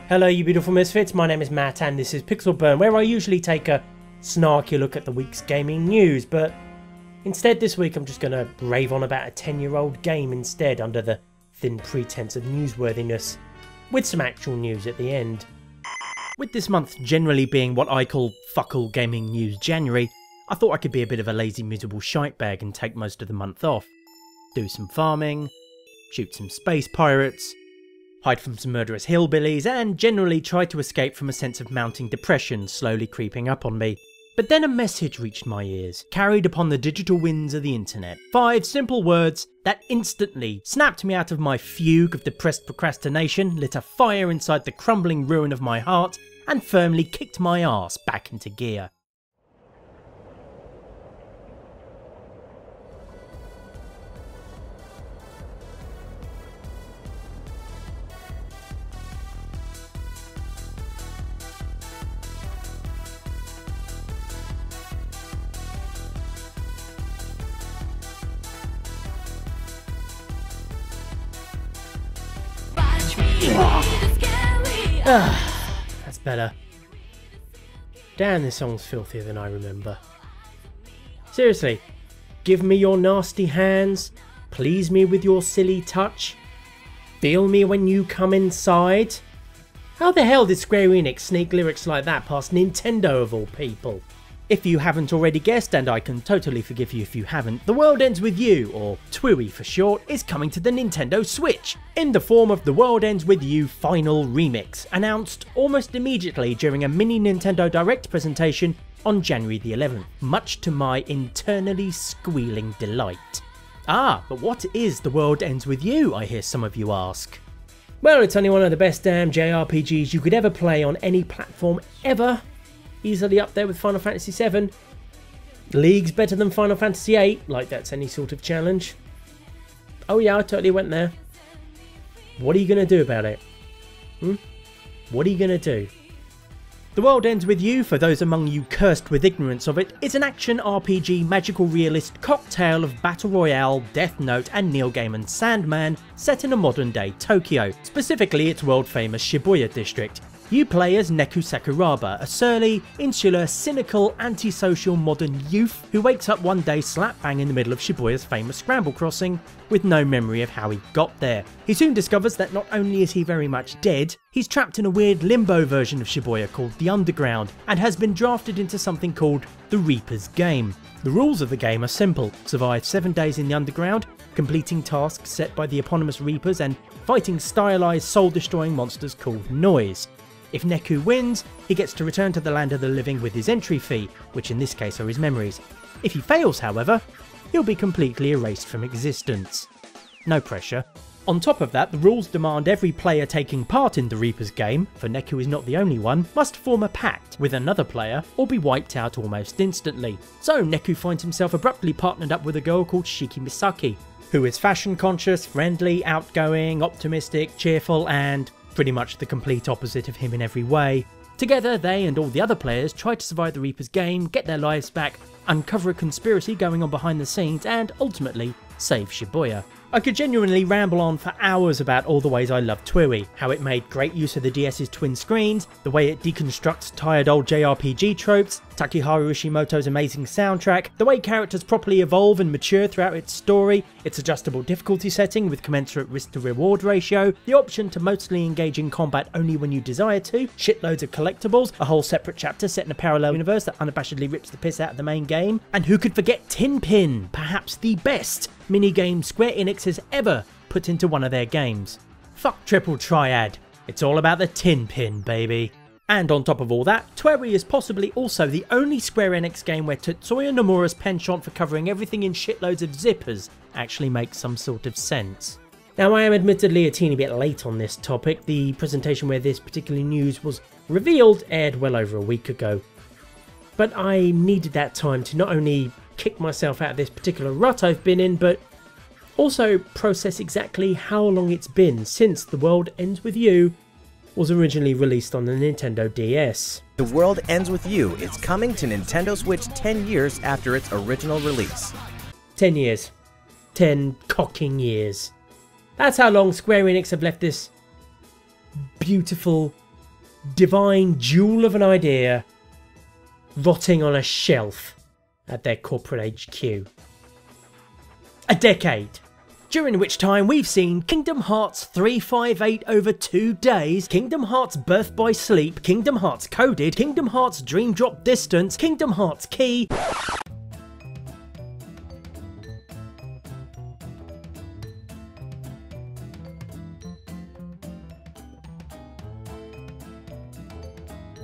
Hello you beautiful misfits, my name is Matt and this is Pixel Burn, where I usually take a snarky look at the week's gaming news, but instead this week I'm just going to rave on about a 10-year-old game instead, under the thin pretense of newsworthiness, with some actual news at the end. With this month generally being what I call fuck all gaming news January, I thought I could be a bit of a lazy miserable shitebag and take most of the month off. Do some farming, shoot some space pirates, hide from some murderous hillbillies, and generally try to escape from a sense of mounting depression slowly creeping up on me. But then a message reached my ears, carried upon the digital winds of the internet. 5 simple words that instantly snapped me out of my fugue of depressed procrastination, lit a fire inside the crumbling ruin of my heart, and firmly kicked my arse back into gear. That's better. Damn, this song's filthier than I remember. Seriously, give me your nasty hands, please me with your silly touch, feel me when you come inside. How the hell did Square Enix sneak lyrics like that past Nintendo of all people? If you haven't already guessed, and I can totally forgive you if you haven't, The World Ends With You, or TWIWY for short, is coming to the Nintendo Switch, in the form of The World Ends With You Final Remix, announced almost immediately during a mini Nintendo Direct presentation on January the 11th, much to my internally squealing delight. Ah, but what is The World Ends With You, I hear some of you ask? Well, it's only one of the best damn JRPGs you could ever play on any platform ever. Easily up there with Final Fantasy VII. Leagues better than Final Fantasy VIII, like that's any sort of challenge. Oh yeah, I totally went there. What are you going to do about it? What are you going to do? The World Ends With You, for those among you cursed with ignorance of it, is an action RPG magical realist cocktail of Battle Royale, Death Note and Neil Gaiman's Sandman, set in a modern day Tokyo, specifically its world famous Shibuya district. You play as Neku Sakuraba, a surly, insular, cynical, antisocial modern youth who wakes up one day slap bang in the middle of Shibuya's famous scramble crossing with no memory of how he got there. He soon discovers that not only is he very much dead, he's trapped in a weird limbo version of Shibuya called the Underground, and has been drafted into something called the Reaper's Game. The rules of the game are simple: survive 7 days in the Underground, completing tasks set by the eponymous Reapers, and fighting stylized soul-destroying monsters called Noise. If Neku wins, he gets to return to the land of the living with his entry fee, which in this case are his memories. If he fails, however, he'll be completely erased from existence. No pressure. On top of that, the rules demand every player taking part in the Reaper's Game, for Neku is not the only one, must form a pact with another player or be wiped out almost instantly. So Neku finds himself abruptly partnered up with a girl called Shiki Misaki, who is fashion conscious, friendly, outgoing, optimistic, cheerful, and pretty much the complete opposite of him in every way. Together, they and all the other players try to survive the Reaper's Game, get their lives back, uncover a conspiracy going on behind the scenes, and ultimately save Shibuya. I could genuinely ramble on for hours about all the ways I love TWIWY, how it made great use of the DS's twin screens, the way it deconstructs tired old JRPG tropes, Takeharu Ishimoto's amazing soundtrack, the way characters properly evolve and mature throughout its story, its adjustable difficulty setting with commensurate risk to reward ratio, the option to mostly engage in combat only when you desire to, shitloads of collectibles, a whole separate chapter set in a parallel universe that unabashedly rips the piss out of the main game, and who could forget Tin Pin, perhaps the best minigame Square Enix has ever put into one of their games. Fuck Triple Triad, it's all about the Tin Pin, baby. And on top of all that, TWIWY is possibly also the only Square Enix game where Tetsuya Nomura's penchant for covering everything in shitloads of zippers actually makes some sort of sense. Now, I am admittedly a teeny bit late on this topic. The presentation where this particular news was revealed aired well over a week ago. But I needed that time to not only kick myself out of this particular rut I've been in, but also process exactly how long it's been since The World Ends With You was originally released on the Nintendo DS. The World Ends With You is coming to Nintendo Switch 10 years after its original release. 10 years. 10 cocking years. That's how long Square Enix have left this beautiful, divine jewel of an idea rotting on a shelf at their corporate HQ. A decade, during which time we've seen Kingdom Hearts 358 over 2 days, Kingdom Hearts Birth by Sleep, Kingdom Hearts Coded, Kingdom Hearts Dream Drop Distance, Kingdom Hearts Key,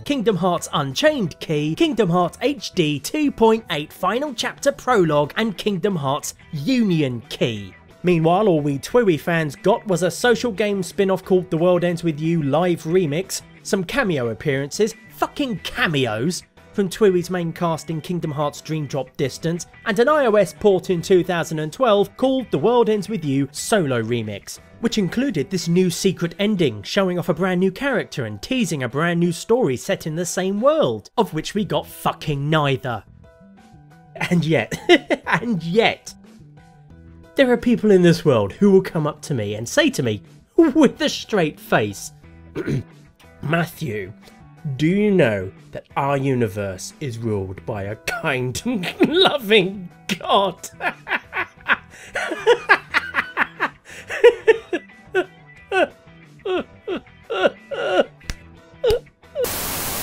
Kingdom Hearts Unchained Key, Kingdom Hearts HD 2.8 Final Chapter Prologue, and Kingdom Hearts Union Key. Meanwhile, all we TWIWY fans got was a social game spin-off called The World Ends With You Live Remix, some cameo appearances, fucking cameos, from TWIWY's main cast in Kingdom Hearts Dream Drop Distance, and an iOS port in 2012 called The World Ends With You Solo Remix, which included this new secret ending, showing off a brand new character and teasing a brand new story set in the same world, of which we got fucking neither. And yet, there are people in this world who will come up to me and say to me, with a straight face, Matthew, do you know that our universe is ruled by a kind and loving God?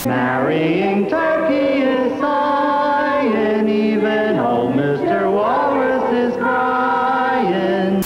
Marrying turkey is sighing, even old Mr. Walrus is crying.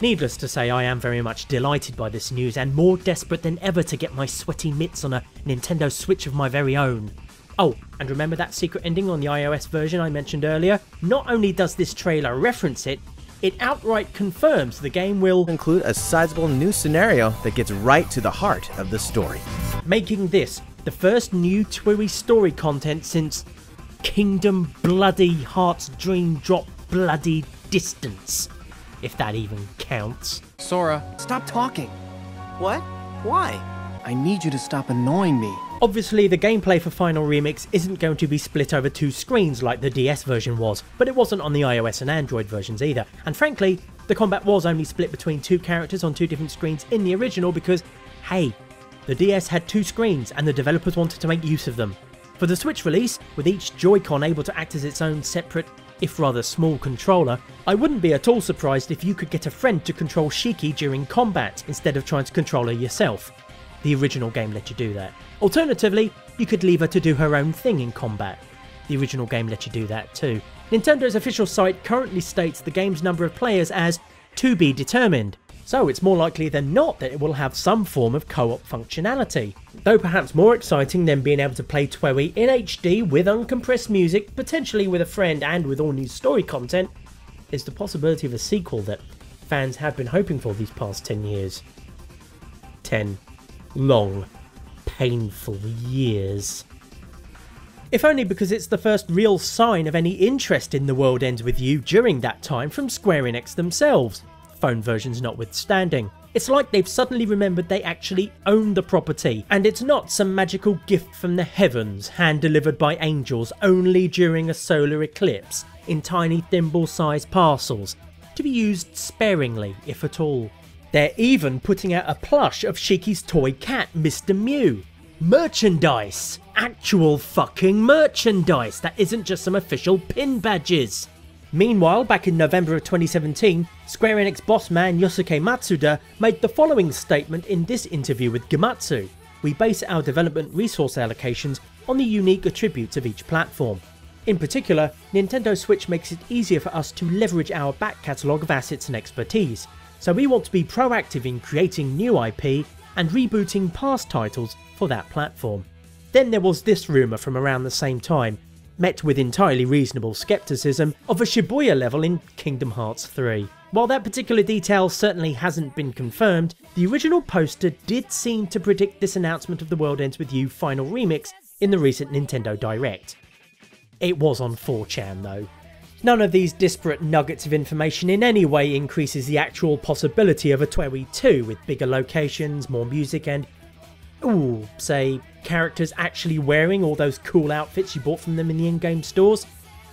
Needless to say, I am very much delighted by this news and more desperate than ever to get my sweaty mitts on a Nintendo Switch of my very own. Oh, and remember that secret ending on the iOS version I mentioned earlier? Not only does this trailer reference it, it outright confirms the game will Include a sizable new scenario that gets right to the heart of the story. making this the first new TWIWY story content since Kingdom Bloody Hearts Dream Drop Bloody Distance, if that even counts. Sora, stop talking. What? Why? I need you to stop annoying me. Obviously, the gameplay for Final Remix isn't going to be split over 2 screens like the DS version was, but it wasn't on the iOS and Android versions either, and frankly, the combat was only split between 2 characters on 2 different screens in the original because, hey, the DS had 2 screens and the developers wanted to make use of them. For the Switch release, with each Joy-Con able to act as its own separate, if rather small controller, I wouldn't be at all surprised if you could get a friend to control Shiki during combat instead of trying to control her yourself. The original game let you do that. Alternatively, you could leave her to do her own thing in combat. The original game let you do that too. Nintendo's official site currently states the game's number of players as to be determined, so it's more likely than not that it will have some form of co-op functionality. Though perhaps more exciting than being able to play TWIWY in HD with uncompressed music, potentially with a friend and with all new story content, is the possibility of a sequel that fans have been hoping for these past 10 years. 10 long, painful years. If only because it's the first real sign of any interest in The World Ends With You during that time from Square Enix themselves, phone versions notwithstanding. It's like they've suddenly remembered they actually own the property, and it's not some magical gift from the heavens hand-delivered by angels only during a solar eclipse in tiny thimble-sized parcels, to be used sparingly, if at all. They're even putting out a plush of Shiki's toy cat, Mr. Mew. Merchandise! Actual fucking merchandise that isn't just some official pin badges! Meanwhile, back in November of 2017, Square Enix boss man Yosuke Matsuda made the following statement in this interview with Gematsu. We base our development resource allocations on the unique attributes of each platform. In particular, Nintendo Switch makes it easier for us to leverage our back catalogue of assets and expertise, so we want to be proactive in creating new IP and rebooting past titles for that platform. Then there was this rumour from around the same time, met with entirely reasonable skepticism, of a Shibuya level in Kingdom Hearts 3. While that particular detail certainly hasn't been confirmed, the original poster did seem to predict this announcement of The World Ends With You Final Remix in the recent Nintendo Direct. It was on 4chan though. None of these disparate nuggets of information in any way increases the actual possibility of a TWIWY 2 with bigger locations, more music and, ooh, say, characters actually wearing all those cool outfits you bought from them in the in-game stores.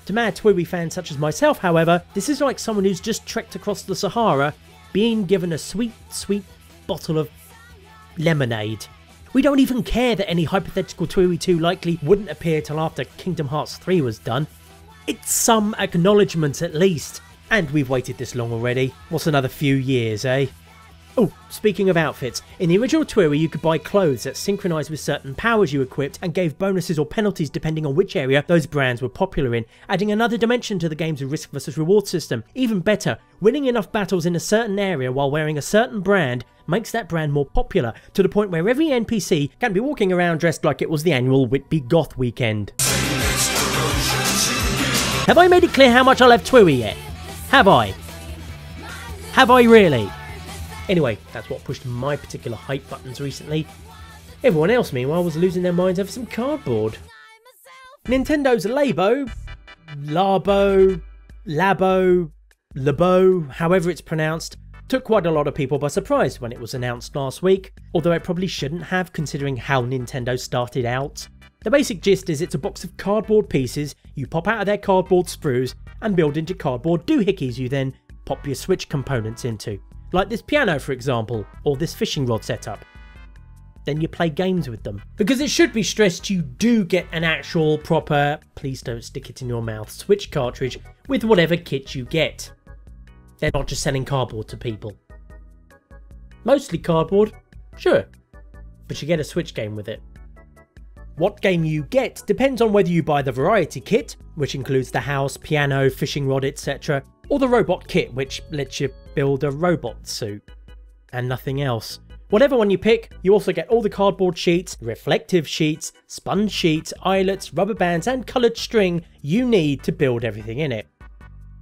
To mad TWIWY fans such as myself, however, this is like someone who's just trekked across the Sahara being given a sweet, sweet bottle of lemonade. We don't even care that any hypothetical TWIWY 2 likely wouldn't appear till after Kingdom Hearts 3 was done. It's some acknowledgement at least. And we've waited this long already. What's another few years, eh? Oh, speaking of outfits, in the original TWIWY you could buy clothes that synchronised with certain powers you equipped and gave bonuses or penalties depending on which area those brands were popular in, adding another dimension to the game's risk versus reward system. Even better, winning enough battles in a certain area while wearing a certain brand makes that brand more popular, to the point where every NPC can be walking around dressed like it was the annual Whitby Goth weekend. Have I made it clear how much I love TWIWY yet? Have I? Have I really? Anyway, that's what pushed my particular hype buttons recently. Everyone else, meanwhile, was losing their minds over some cardboard. Nintendo's Labo, Labo, however it's pronounced, took quite a lot of people by surprise when it was announced last week, although it probably shouldn't have considering how Nintendo started out. The basic gist is it's a box of cardboard pieces you pop out of their cardboard sprues and build into cardboard doohickeys you then pop your Switch components into. Like this piano for example, or this fishing rod setup. Then you play games with them. Because it should be stressed you do get an actual proper, please don't stick it in your mouth, Switch cartridge with whatever kit you get. They're not just selling cardboard to people. Mostly cardboard, sure, but you get a Switch game with it. What game you get depends on whether you buy the variety kit, which includes the house, piano, fishing rod, etc., or the robot kit, which lets you build a robot suit, and nothing else. Whatever one you pick, you also get all the cardboard sheets, reflective sheets, sponge sheets, eyelets, rubber bands and coloured string you need to build everything in it.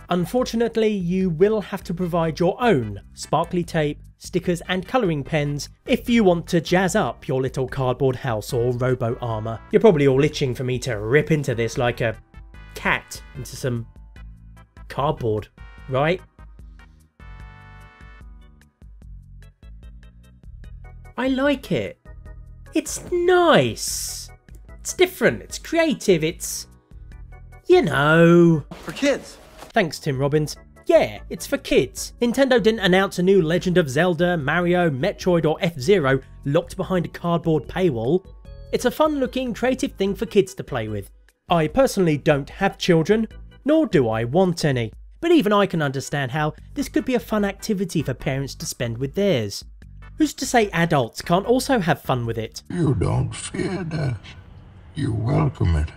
Unfortunately, you will have to provide your own sparkly tape, stickers and colouring pens if you want to jazz up your little cardboard house or robo armour. You're probably all itching for me to rip into this like a cat into some cardboard, right? I like it. It's nice. It's different, it's creative, it's, you know. For kids. Thanks, Tim Robbins. Yeah, it's for kids. Nintendo didn't announce a new Legend of Zelda, Mario, Metroid or F-Zero locked behind a cardboard paywall. It's a fun looking, creative thing for kids to play with. I personally don't have children, nor do I want any. But even I can understand how this could be a fun activity for parents to spend with theirs. Who's to say adults can't also have fun with it? You don't fear death. You welcome it.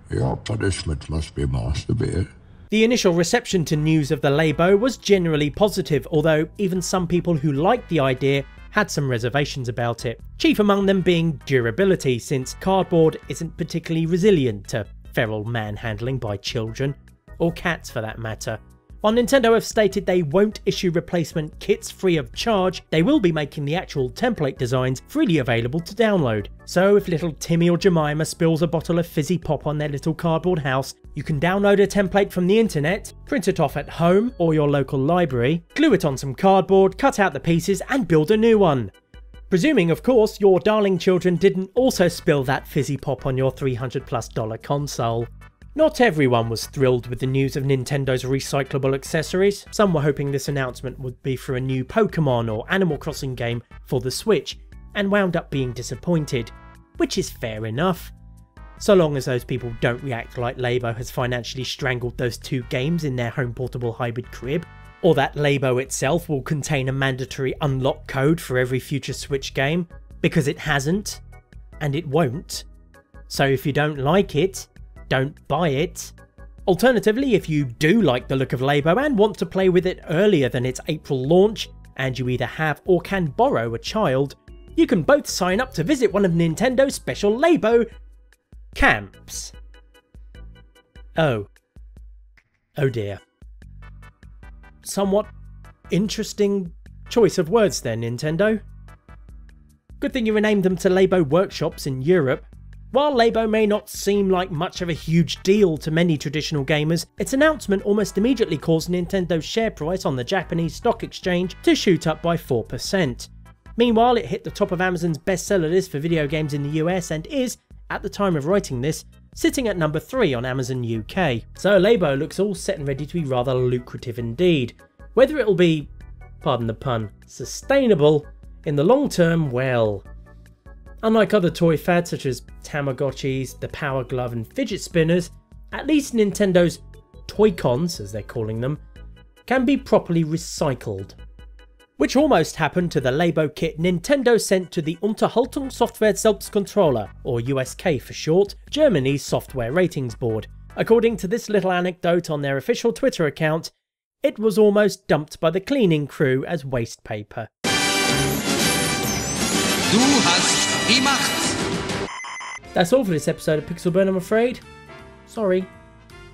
Your punishment must be more severe. The initial reception to news of the Labo was generally positive, although even some people who liked the idea had some reservations about it. Chief among them being durability, since cardboard isn't particularly resilient to feral manhandling by children, or cats for that matter. While Nintendo have stated they won't issue replacement kits free of charge, they will be making the actual template designs freely available to download. So if little Timmy or Jemima spills a bottle of fizzy pop on their little cardboard house, you can download a template from the internet, print it off at home or your local library, glue it on some cardboard, cut out the pieces and build a new one. Presuming, of course, your darling children didn't also spill that fizzy pop on your $300+ console. Not everyone was thrilled with the news of Nintendo's recyclable accessories. Some were hoping this announcement would be for a new Pokemon or Animal Crossing game for the Switch, and wound up being disappointed, which is fair enough. So long as those people don't react like Labo has financially strangled those two games in their home portable hybrid crib, or that Labo itself will contain a mandatory unlock code for every future Switch game, because it hasn't, and it won't. So if you don't like it, don't buy it. Alternatively, if you do like the look of Labo and want to play with it earlier than its April launch, and you either have or can borrow a child, you can both sign up to visit one of Nintendo's special Labo camps. Oh dear. Somewhat interesting choice of words there, Nintendo. Good thing you renamed them to Labo Workshops in Europe. While Labo may not seem like much of a huge deal to many traditional gamers, its announcement almost immediately caused Nintendo's share price on the Japanese stock exchange to shoot up by 4%. Meanwhile, it hit the top of Amazon's bestseller list for video games in the US and is, at the time of writing this, sitting at number 3 on Amazon UK. So Labo looks all set and ready to be rather lucrative indeed. Whether it'll be, pardon the pun, sustainable in the long term, well, Unlike other toy fads such as Tamagotchis, the Power Glove and fidget spinners, at least Nintendo's Toy-Cons, as they're calling them, can be properly recycled. Which almost happened to the Labo kit Nintendo sent to the Unterhaltungssoftware-Selbstkontrolle, or USK for short, Germany's software ratings board. According to this little anecdote on their official Twitter account, it was almost dumped by the cleaning crew as waste paper. Du hast die Macht! That's all for this episode of Pixel Burn, I'm afraid. Sorry.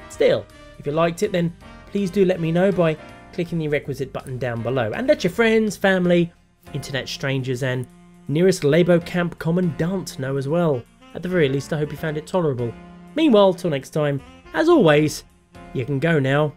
Still, if you liked it, then please do let me know by clicking the requisite button down below, and let your friends, family, internet strangers and nearest Labo camp commandant know as well. At the very least, I hope you found it tolerable. Meanwhile, till next time, as always, you can go now.